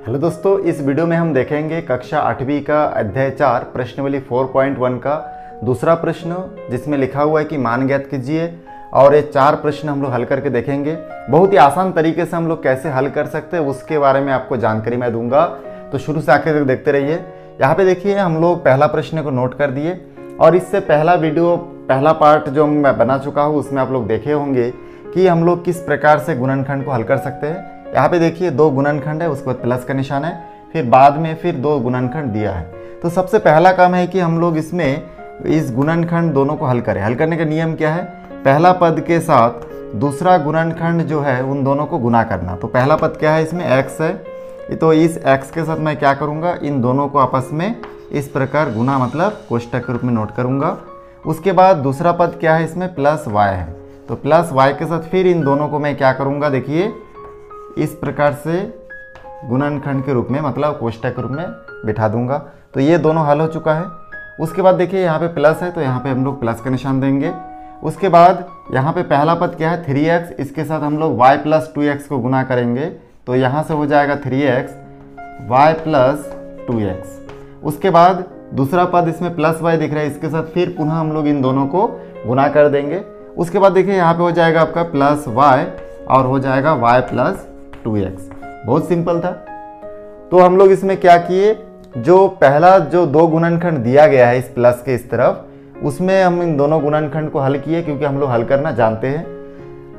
Hello दोस्तों, इस video में हम देखेंगे कक्षा 8वीं का अध्याय 4 प्रश्नावली 4.1 का दूसरा प्रश्न, जिसमें लिखा हुआ है कि मान ज्ञात कीजिए। और ये 4 प्रश्न हम लोग हल करके देखेंगे। बहुत ही आसान तरीके से हम लोग कैसे हल कर सकते हैं उसके बारे में आपको जानकारी मैं दूंगा, तो शुरू से आखिर तक देखते रहिए। यहाँ पे देखिए, हम लोग पहला प्रश्न को नोट कर दिए और इससे पहला पार्ट जो मैं बना चुका हूँ उसमें आप लोग देखे होंगे कि हम लोग किस प्रकार से गुणनखंड को हल कर सकते हैं। यहाँ पे देखिए 2 गुणनखंड है, उसके बाद प्लस का निशान है, फिर बाद में फिर 2 गुणनखंड दिया है। तो सबसे पहला काम है कि हम लोग इसमें इस गुणनखंड दोनों को हल करें। हल करने का नियम क्या है? पहला पद के साथ दूसरा गुणनखंड जो है उन दोनों को गुना करना। तो पहला पद क्या है? इसमें x है, तो इस x के साथ मैं क्या करूँगा, इन दोनों को आपस में इस प्रकार गुना, मतलब कोष्टक के रूप में नोट करूँगा। उसके बाद दूसरा पद क्या है? इसमें प्लस y है, तो प्लस y के साथ फिर इन दोनों को मैं क्या करूँगा, देखिए इस प्रकार से गुणनखंड के रूप में, मतलब कोष्टक के रूप में बिठा दूंगा। तो ये दोनों हल हो चुका है। उसके बाद देखिए यहाँ पे प्लस है, तो यहाँ पे हम लोग प्लस का निशान देंगे। उसके बाद यहाँ पे पहला पद क्या है? 3x, इसके साथ हम लोग y + 2x को गुना करेंगे, तो यहाँ से हो जाएगा 3x y + 2x। उसके बाद दूसरा पद इसमें प्लस y दिख रहा है, इसके साथ फिर पुनः हम लोग इन दोनों को गुना कर देंगे। उसके बाद देखिए यहाँ पे हो जाएगा आपका प्लस y और हो जाएगा y + 2x। बहुत सिंपल था। तो हम लोग इसमें क्या किए, जो पहला जो 2 गुणनखंड दिया गया है इस प्लस के इस तरफ, उसमें हम इन दोनों गुणनखंड को हल किए, क्योंकि हम लोग हल करना जानते हैं।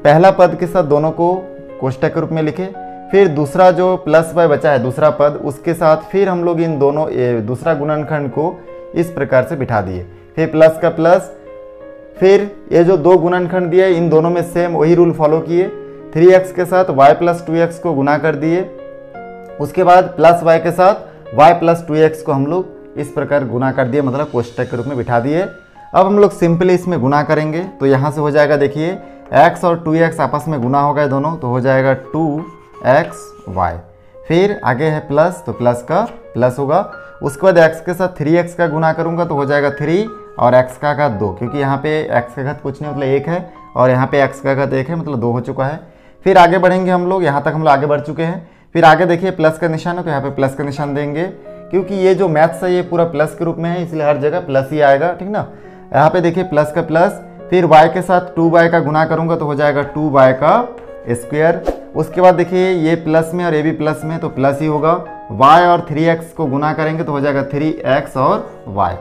पहला पद के साथ दोनों को कोष्टक के रूप में लिखे, फिर दूसरा जो प्लस y बचा है दूसरा पद, उसके साथ फिर हम लोग इन दोनों दूसरा गुणनखंड को इस प्रकार से बिठा दिए। फिर प्लस का प्लस, फिर ये जो 2 गुणनखंड दिए इन दोनों में सेम वही रूल फॉलो किए। 3x के साथ y + 2x को गुना कर दिए। उसके बाद प्लस y के साथ y + 2x को हम लोग इस प्रकार गुना कर दिए, मतलब कोष्टक के रूप में बिठा दिए। अब हम लोग सिंपली इसमें गुना करेंगे, तो यहाँ से हो जाएगा, देखिए x और 2x आपस में गुना हो गए दोनों, तो हो जाएगा 2xy। फिर आगे है प्लस, तो प्लस का प्लस होगा। उसके बाद x के साथ 3x का गुना करूँगा, तो हो जाएगा 3 और x का घात 2, क्योंकि यहाँ पे x का घात कुछ नहीं मतलब 1 है और यहाँ पे x का घात 1 है, मतलब 2 हो चुका है। फिर आगे बढ़ेंगे हम लोग, यहाँ तक हम लोग आगे बढ़ चुके हैं। फिर आगे देखिए प्लस का निशान है, तो यहाँ पे प्लस का निशान देंगे, क्योंकि ये जो मैथ्स है ये पूरा प्लस के रूप में है, इसलिए हर जगह प्लस ही आएगा, ठीक ना। यहाँ पे देखिए प्लस का प्लस, फिर y के साथ 2y का गुना करूँगा, तो हो जाएगा 2y का स्क्वायर। उसके बाद देखिए ये प्लस में और ये भी प्लस में, तो प्लस ही होगा। y और 3x को गुना करेंगे, तो हो जाएगा 3x और y।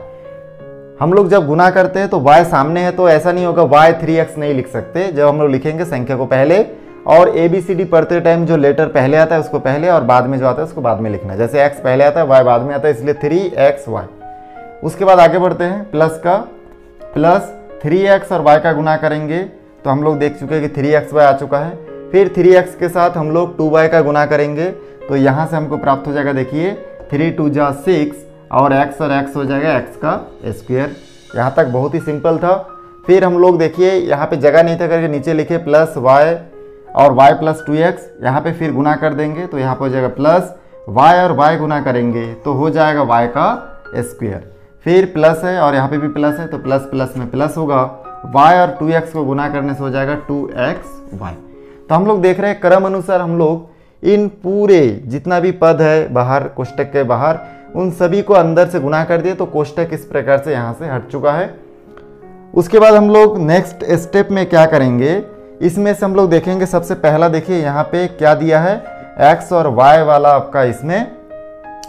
हम लोग जब गुना करते हैं तो y सामने है, तो ऐसा नहीं होगा y 3x नहीं लिख सकते। जब हम लोग लिखेंगे संख्या को पहले, और ABCD पढ़ते टाइम जो लेटर पहले आता है उसको पहले और बाद में जो आता है उसको बाद में लिखना है। जैसे x पहले आता है y बाद में आता है, इसलिए 3xy। उसके बाद आगे बढ़ते हैं, प्लस का प्लस 3x और y का गुना करेंगे, तो हम लोग देख चुके हैं कि 3xy आ चुका है। फिर 3x के साथ हम लोग 2y का गुना करेंगे, तो यहाँ से हमको प्राप्त हो जाएगा, देखिए 3 2 जा 6 और x हो जाएगा x का स्क्वायर। यहाँ तक बहुत ही सिंपल था। फिर हम लोग देखिए यहाँ पे जगह नहीं था करके नीचे लिखे प्लस y और y + 2x, यहाँ पे फिर गुना कर देंगे, तो यहाँ पे हो जाएगा प्लस y और y गुना करेंगे, तो हो जाएगा y का स्क्वायर। फिर प्लस है और यहाँ पे भी प्लस है, तो प्लस प्लस में प्लस होगा। y और 2x को गुना करने से हो जाएगा 2xy। तो हम लोग देख रहे हैं क्रम अनुसार हम लोग इन पूरे जितना भी पद है बाहर कोष्टक के बाहर, उन सभी को अंदर से गुना कर दिए, तो कोष्टक इस प्रकार से यहाँ से हट चुका है। उसके बाद हम लोग नेक्स्ट स्टेप में क्या करेंगे, इसमें से हम लोग देखेंगे। सबसे पहला देखिए यहाँ पे क्या दिया है, x और y वाला आपका इसमें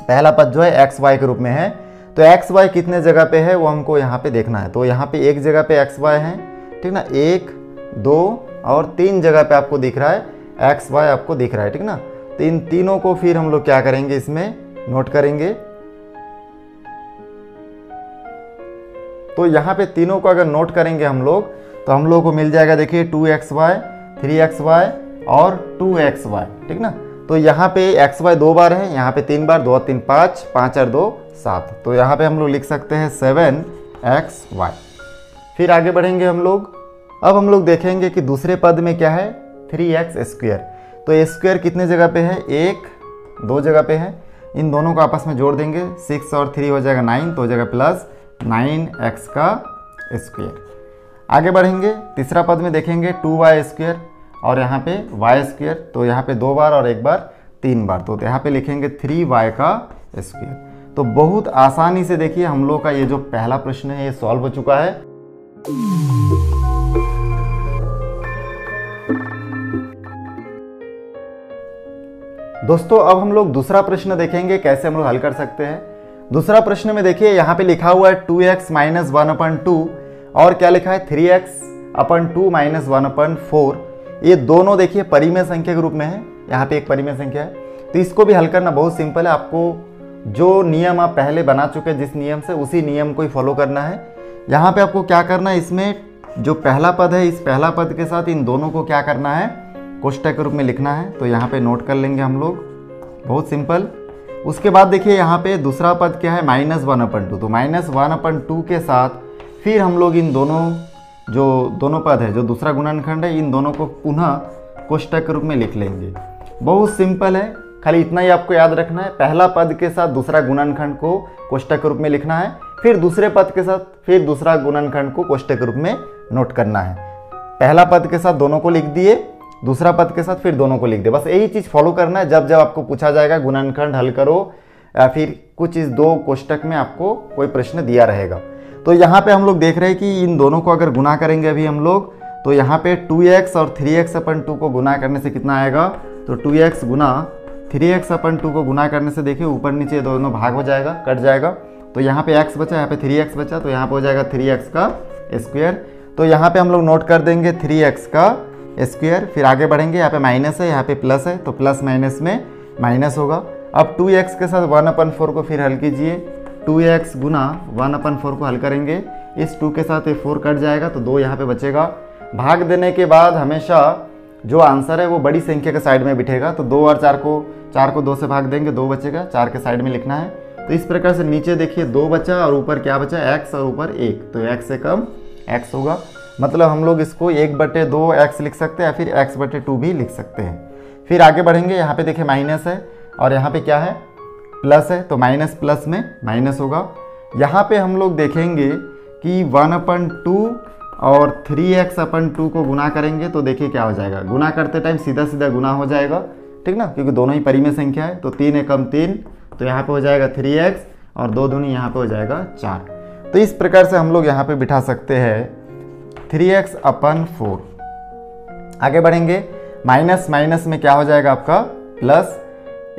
पहला पद जो है xy के रूप में है, तो xy कितने जगह पे है वो हमको यहाँ पे देखना है। तो यहाँ पे एक जगह पे xy है, ठीक ना, 1 2 और 3 जगह पे आपको दिख रहा है xy, आपको दिख रहा है, ठीक ना। तो इन तीनों को फिर हम लोग क्या करेंगे, इसमें नोट करेंगे। तो यहाँ पे तीनों को अगर नोट करेंगे हम लोग, तो हम लोग को मिल जाएगा, देखिए 2xy 3xy और 2xy, ठीक ना। तो यहाँ पे xy 2 बार है, यहाँ पे 3 बार, 2 और 3 5, 5 और 2 7, तो यहाँ पे हम लोग लिख सकते हैं 7xy। फिर आगे बढ़ेंगे हम लोग। अब हम लोग देखेंगे कि दूसरे पद में क्या है, 3x²। तो स्क्वायर कितने जगह पे है, 1 2 जगह पे है। इन दोनों को आपस में जोड़ देंगे, 6 और 3 हो जाएगा 9, तो हो जाएगा प्लस 9x का स्क्वायर। आगे बढ़ेंगे, तीसरा पद में देखेंगे 2y² और यहाँ पे y², तो यहाँ पे 2 बार और 1 बार 3 बार, तो यहाँ पे लिखेंगे 3y का स्क्वायर। तो बहुत आसानी से देखिए हम लोग का ये जो पहला प्रश्न है ये सॉल्व हो चुका है। दोस्तों अब हम लोग दूसरा प्रश्न देखेंगे कैसे हम लोग हल कर सकते हैं। दूसरा प्रश्न में देखिए यहाँ पे लिखा हुआ है 2x माइनस 1/2 और क्या लिखा है 3x/2 माइनस 1/4। ये दोनों देखिए परिमेय संख्या के रूप में है, यहाँ पे एक परिमेय संख्या है। तो इसको भी हल करना बहुत सिंपल है, आपको जो नियम आप पहले बना चुके हैं जिस नियम से, उसी नियम को ही फॉलो करना है। यहाँ पे आपको क्या करना है, इसमें जो पहला पद है इस पहला पद के साथ इन दोनों को क्या करना है, कोष्टक के रूप में लिखना है। तो यहाँ पे नोट कर लेंगे हम लोग, बहुत सिंपल। उसके बाद देखिए यहाँ पे दूसरा पद क्या है -1/2, तो -1/2 के साथ फिर हम लोग इन दोनों पद है जो दूसरा गुणनखंड है इन दोनों को पुनः कोष्टक के रूप में लिख लेंगे। बहुत सिंपल है, खाली इतना ही आपको याद रखना है, पहला पद के साथ दूसरा गुणनखंड को कोष्टक के रूप में लिखना है, फिर दूसरे पद के साथ फिर दूसरा गुणनखंड को कोष्टक के रूप में नोट करना है। पहला पद के साथ दोनों को लिख दिए, दूसरा पद के साथ फिर दोनों को लिख दे, बस यही चीज़ फॉलो करना है। जब जब आपको पूछा जाएगा गुणनखंड हल करो या फिर कुछ इस 2 कोष्टक में आपको कोई प्रश्न दिया रहेगा। तो यहाँ पे हम लोग देख रहे हैं कि इन दोनों को अगर गुना करेंगे अभी हम लोग, तो यहाँ पे 2x और 3x/2 को गुना करने से कितना आएगा, तो 2x गुना 3x/2 को गुना करने से देखिए ऊपर नीचे दोनों भाग हो जाएगा, कट जाएगा। तो यहाँ पे x बचा, यहाँ पे 3x बचा, तो यहाँ पे हो जाएगा 3x का स्क्वायर। तो यहाँ पे हम लोग नोट कर देंगे 3x का स्क्वायर। फिर आगे बढ़ेंगे, यहाँ पे माइनस है, यहाँ पे प्लस है, तो प्लस माइनस में माइनस होगा। अब 2x के साथ 1/4 को फिर हल कीजिए, 2x गुना 1/4 को हल करेंगे, इस 2 के साथ ये 4 कट जाएगा, तो 2 यहाँ पे बचेगा। भाग देने के बाद हमेशा जो आंसर है वो बड़ी संख्या के साइड में बिठेगा, तो 2 और 4 को 2 से भाग देंगे, 2 बचेगा, 4 के साइड में लिखना है। तो इस प्रकार से नीचे देखिए 2 बचा और ऊपर क्या बचा, x और ऊपर 1, तो x से कम x होगा। मतलब हम लोग इसको 1/2 x लिख सकते हैं या फिर x/2 भी लिख सकते हैं। फिर आगे बढ़ेंगे, यहाँ पे देखिए माइनस है और यहाँ पे क्या है, प्लस है, तो माइनस प्लस में माइनस होगा। यहाँ पे हम लोग देखेंगे कि 1/2 और 3x/2 को गुना करेंगे तो देखिए क्या हो जाएगा, गुना करते टाइम सीधा सीधा गुना हो जाएगा, ठीक ना, क्योंकि दोनों ही परिमेय संख्या है। तो 3 एकम 3, तो यहाँ पे हो जाएगा 3x और 2 दूनी यहाँ पे हो जाएगा 4। तो इस प्रकार से हम लोग यहाँ पे बिठा सकते हैं 3x/4। आगे बढ़ेंगे, माइनस माइनस में क्या हो जाएगा आपका प्लस,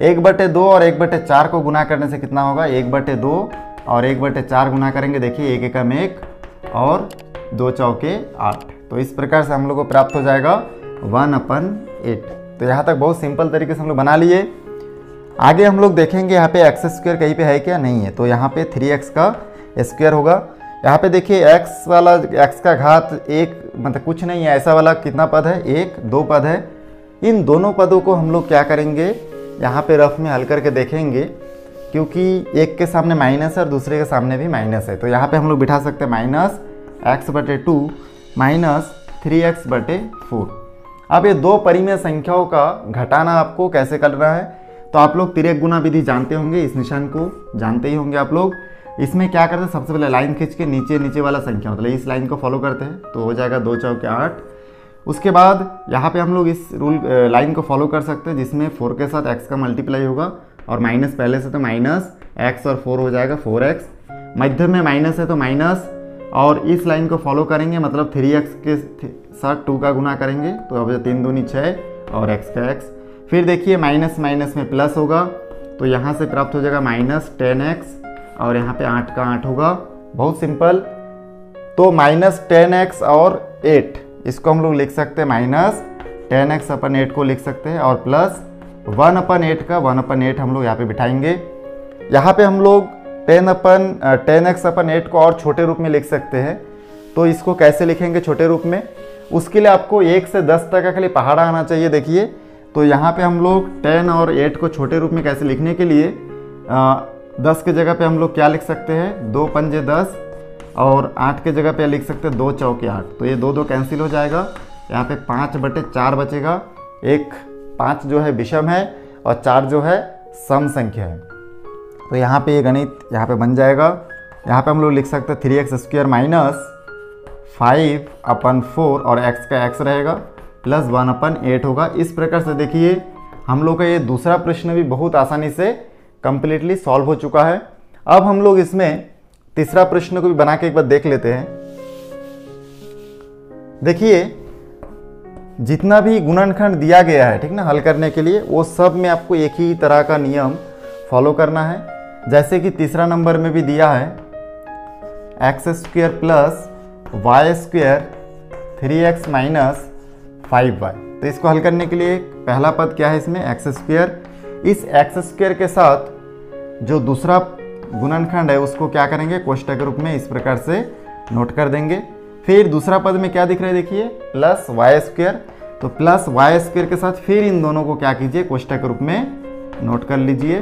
1/2 और 1/4 को गुना करने से कितना होगा, 1/2 और 1/4 गुना करेंगे, देखिए 1 एकम 1 और 2 चौके 8। तो इस प्रकार से हम लोग को प्राप्त हो जाएगा 1/8। तो यहाँ तक बहुत सिंपल तरीके से हम लोग बना लिए। आगे हम लोग देखेंगे यहाँ पे x² कहीं पे है क्या, नहीं है, तो यहाँ पे 3x का स्क्वायर होगा। यहाँ पे देखिए x वाला x का घात 1 मतलब कुछ नहीं है, ऐसा वाला कितना पद है, 1 2 पद है। इन दोनों पदों को हम लोग क्या करेंगे, यहाँ पे रफ में हल करके देखेंगे, क्योंकि एक के सामने माइनस है और दूसरे के सामने भी माइनस है। तो यहाँ पे हम लोग बिठा सकते हैं -x/2 माइनस 3x/4। अब ये 2 परिमेय संख्याओं का घटाना आपको कैसे करना है, तो आप लोग तिर्यक गुणा विधि जानते होंगे, इस निशान को जानते ही होंगे आप लोग। इसमें क्या करते हैं, सबसे पहले लाइन खींच के नीचे वाला संख्या मतलब इस लाइन को फॉलो करते हैं, तो हो जाएगा 2 चौके 8। उसके बाद यहाँ पे हम लोग इस लाइन को फॉलो कर सकते हैं जिसमें 4 के साथ x का मल्टीप्लाई होगा और माइनस पहले से, तो माइनस x और 4 हो जाएगा 4x। मध्य में माइनस है तो माइनस, और इस लाइन को फॉलो करेंगे मतलब 3x के साथ 2 का गुना करेंगे, तो अब 3 दूनी 6 और x का x। फिर देखिए माइनस माइनस में प्लस होगा, तो यहाँ से प्राप्त हो जाएगा -10x और यहाँ पे 8 का 8 होगा, बहुत सिंपल। तो -10x और 8 इसको हम लोग लिख सकते हैं, -10x/8 को लिख सकते हैं और प्लस 1/8 का 1/8 हम लोग यहाँ पे बिठाएंगे। यहाँ पे हम लोग 10x/8 को और छोटे रूप में लिख सकते हैं। तो इसको कैसे लिखेंगे छोटे रूप में, उसके लिए आपको 1 से 10 तक का खाली पहाड़ा आना चाहिए। देखिए तो यहाँ पे हम लोग 10 और 8 को छोटे रूप में कैसे लिखने के लिए 10 के जगह पे हम लोग क्या लिख सकते हैं, 2 पंजे 10 और 8 के जगह पे लिख सकते हैं 2 चौके 8। तो ये 2 कैंसिल हो जाएगा, यहाँ पे 5/4 बचेगा। 5 जो है विषम है और 4 जो है सम संख्या है। तो यहाँ पे ये गणित यहाँ पे बन जाएगा। यहाँ पे हम लोग लिख सकते हैं 3x² माइनस 5/4 और x का x रहेगा प्लस 1/8 होगा। इस प्रकार से देखिए हम लोग का ये दूसरा प्रश्न भी बहुत आसानी से कंप्लीटली सॉल्व हो चुका है। अब हम लोग इसमें तीसरा प्रश्न को भी बना के एक बार देख लेते हैं। देखिए जितना भी गुणनखंड दिया गया है, ठीक ना, हल करने के लिए, वो सब में आपको एक ही तरह का नियम फॉलो करना है। जैसे कि तीसरा नंबर में भी दिया है x square plus y square 3x minus 5y। तो इसको हल करने के लिए पहला पद क्या है इसमें, एक्स स्क्वायर। इस एक्स स्क्वायर के साथ जो दूसरा गुणनखंड है उसको क्या करेंगे, कोष्ठक के रूप में इस प्रकार से नोट कर देंगे। फिर दूसरा पद में क्या दिख रहा है, देखिए प्लस वाई स्क्वायर। तो प्लस वाई स्क्वायर के साथ फिर इन दोनों को क्या कीजिए, कोष्ठक के रूप में नोट कर लीजिए।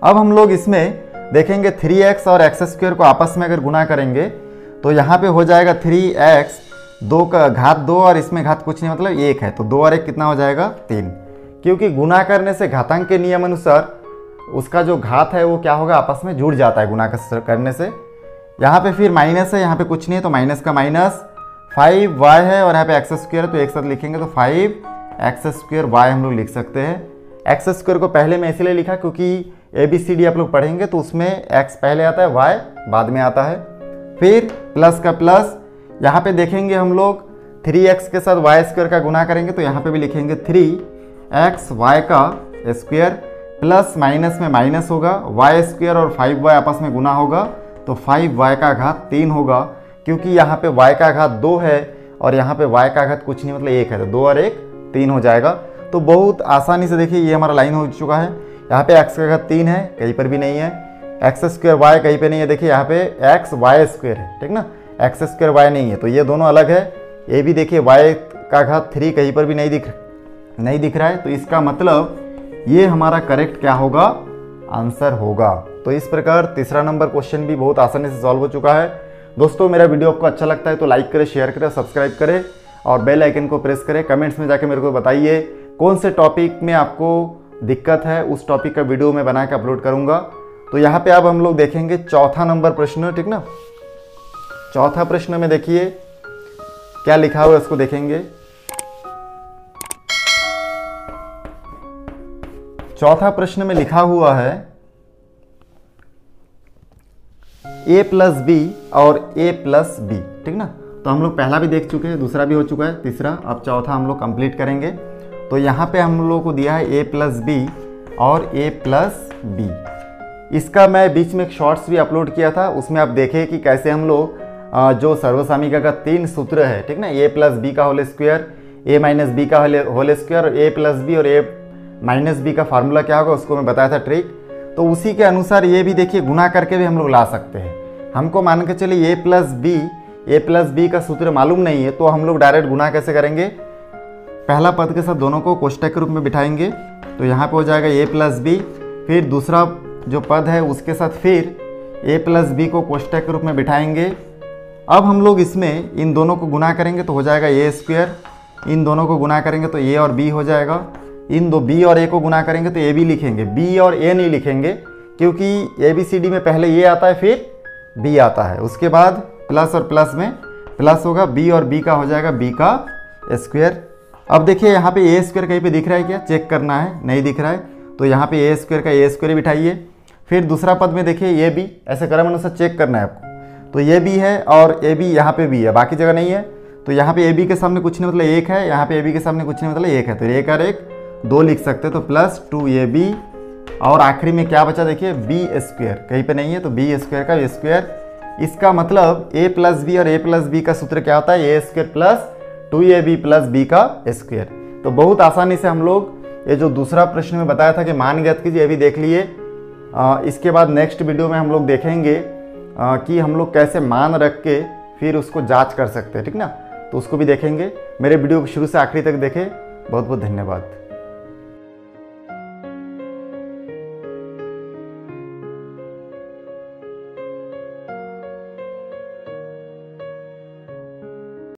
अब हम लोग इसमें देखेंगे 3x और एक्स स्क्वायर को आपस में अगर गुणा करेंगे तो यहाँ पे हो जाएगा 3x, 2 का घात 2 और इसमें घात कुछ नहीं, मतलब 1 है। तो 2 और 1 कितना हो जाएगा, 3। क्योंकि गुणा करने से घातांक के नियम अनुसार उसका जो घात है वो क्या होगा, आपस में जुड़ जाता है गुणा करने से। यहाँ पे फिर माइनस है, यहाँ पे कुछ नहीं है तो माइनस का माइनस 5y है और यहाँ पे एक्स स्क्वायर है तो एक साथ लिखेंगे तो 5x स्क्वायर y हम लोग लिख सकते हैं। एक्स स्क्वायर को पहले में इसलिए लिखा क्योंकि ABCD आप लोग पढ़ेंगे तो उसमें x पहले आता है, y बाद में आता है। फिर प्लस का प्लस, यहाँ पे देखेंगे हम लोग 3x के साथ y स्क्वायर का गुणा करेंगे तो यहाँ पे भी लिखेंगे 3xy का स्क्वायर, प्लस माइनस में माइनस होगा, y स्क्वायर और 5y आपस में गुणा होगा तो 5y का घात 3 होगा। क्योंकि यहाँ पे y का घात 2 है और यहाँ पे y का घात कुछ नहीं, मतलब 1 है, तो 2 और 1 3 हो जाएगा। तो बहुत आसानी से देखिए ये हमारा लाइन हो चुका है। यहाँ पे x का घात 3 है, कहीं पर भी नहीं है। एक्स स्क्वायर y कहीं पे नहीं है, देखिए यहाँ पे x y स्क्वायर है, ठीक ना, एक्स स्क्वायर y नहीं है, तो ये दोनों अलग है। ये भी देखिए y का घात 3 कहीं पर भी नहीं दिख रहा है। तो इसका मतलब ये हमारा करेक्ट क्या होगा, आंसर होगा। तो इस प्रकार तीसरा नंबर क्वेश्चन भी बहुत आसानी से सॉल्व हो चुका है। दोस्तों मेरा वीडियो आपको अच्छा लगता है तो लाइक करें, शेयर करें, सब्सक्राइब करें और बेल आइकन को प्रेस करें। कमेंट्स में जाके मेरे को बताइए कौन से टॉपिक में आपको दिक्कत है, उस टॉपिक का वीडियो मैं बना के अपलोड करूँगा। तो यहाँ पे अब हम लोग देखेंगे चौथा नंबर प्रश्न, ठीक ना। चौथा प्रश्न में देखिए क्या लिखा हुआ है, उसको देखेंगे। चौथा प्रश्न में लिखा हुआ है a प्लस बी और a प्लस बी, ठीक ना। तो हम लोग पहला भी देख चुके हैं, दूसरा भी हो चुका है, तीसरा, अब चौथा हम लोग कंप्लीट करेंगे। तो यहाँ पे हम लोगों को दिया है a प्लस बी और a प्लस बी। इसका मैं बीच में एक शॉर्ट्स भी अपलोड किया था, उसमें आप देखें कि कैसे हम लोग जो सर्वसामिका का 3 सूत्र है, ठीक ना, a प्लस बी का whole square, a minus b का होल स्क्वायर और a प्लस बी और a माइनस बी का फार्मूला क्या होगा उसको मैं बताया था ट्रिक। तो उसी के अनुसार ये भी देखिए गुना करके भी हम लोग ला सकते हैं। हमको मान के चलिए a प्लस बी का सूत्र मालूम नहीं है तो हम लोग डायरेक्ट गुना कैसे करेंगे, पहला पद के साथ दोनों को कोष्ठक के रूप में बिठाएंगे तो यहाँ पे हो जाएगा a प्लस बी, फिर दूसरा जो पद है उसके साथ फिर a प्लस बी को कोष्ठक के रूप में बिठाएंगे। अब हम लोग इसमें इन दोनों को गुना करेंगे तो हो जाएगा a स्क्वायर, इन दोनों को गुना करेंगे तो a और b हो जाएगा, इन दो b और a को गुना करेंगे तो a b लिखेंगे, b और a नहीं लिखेंगे क्योंकि ABCD में पहले a आता है फिर b आता है, उसके बाद प्लस और प्लस में प्लस होगा, b और b का हो जाएगा b का स्क्वायर। अब देखिए यहाँ पे a स्क्वायर कहीं पे दिख रहा है क्या, चेक करना है, नहीं दिख रहा है तो यहाँ पे a स्क्वायर का a स्क्वायर बिठाइए। फिर दूसरा पद में देखिए ये भी ऐसे क्रम अनुसार चेक करना है आपको, तो ये भी है और ए बी यहाँ पे भी है, बाकी जगह नहीं है। तो यहाँ पे ए बी के सामने कुछ नहीं मतलब 1 है, यहाँ पे ए बी के सामने कुछ नहीं मतलब 1 है, तो 1 और 1 2 लिख सकते हैं, तो प्लस 2ab और आखिरी में क्या बचा देखिए बी स्क्वायर, कहीं पे नहीं है तो बी स्क्वायर का स्क्वायर। इसका मतलब a प्लस बी और a प्लस बी का सूत्र क्या होता है, a square plus 2ab plus b का स्क्वायर। तो बहुत आसानी से हम लोग ये जो दूसरा प्रश्न में बताया था कि मान ज्ञात कीजिए, ये भी देख लिए। इसके बाद नेक्स्ट वीडियो में हम लोग देखेंगे कि हम लोग कैसे मान रख के फिर उसको जांच कर सकते हैं, ठीक ना, तो उसको भी देखेंगे। मेरे वीडियो को शुरू से आखिरी तक देखें। बहुत बहुत धन्यवाद।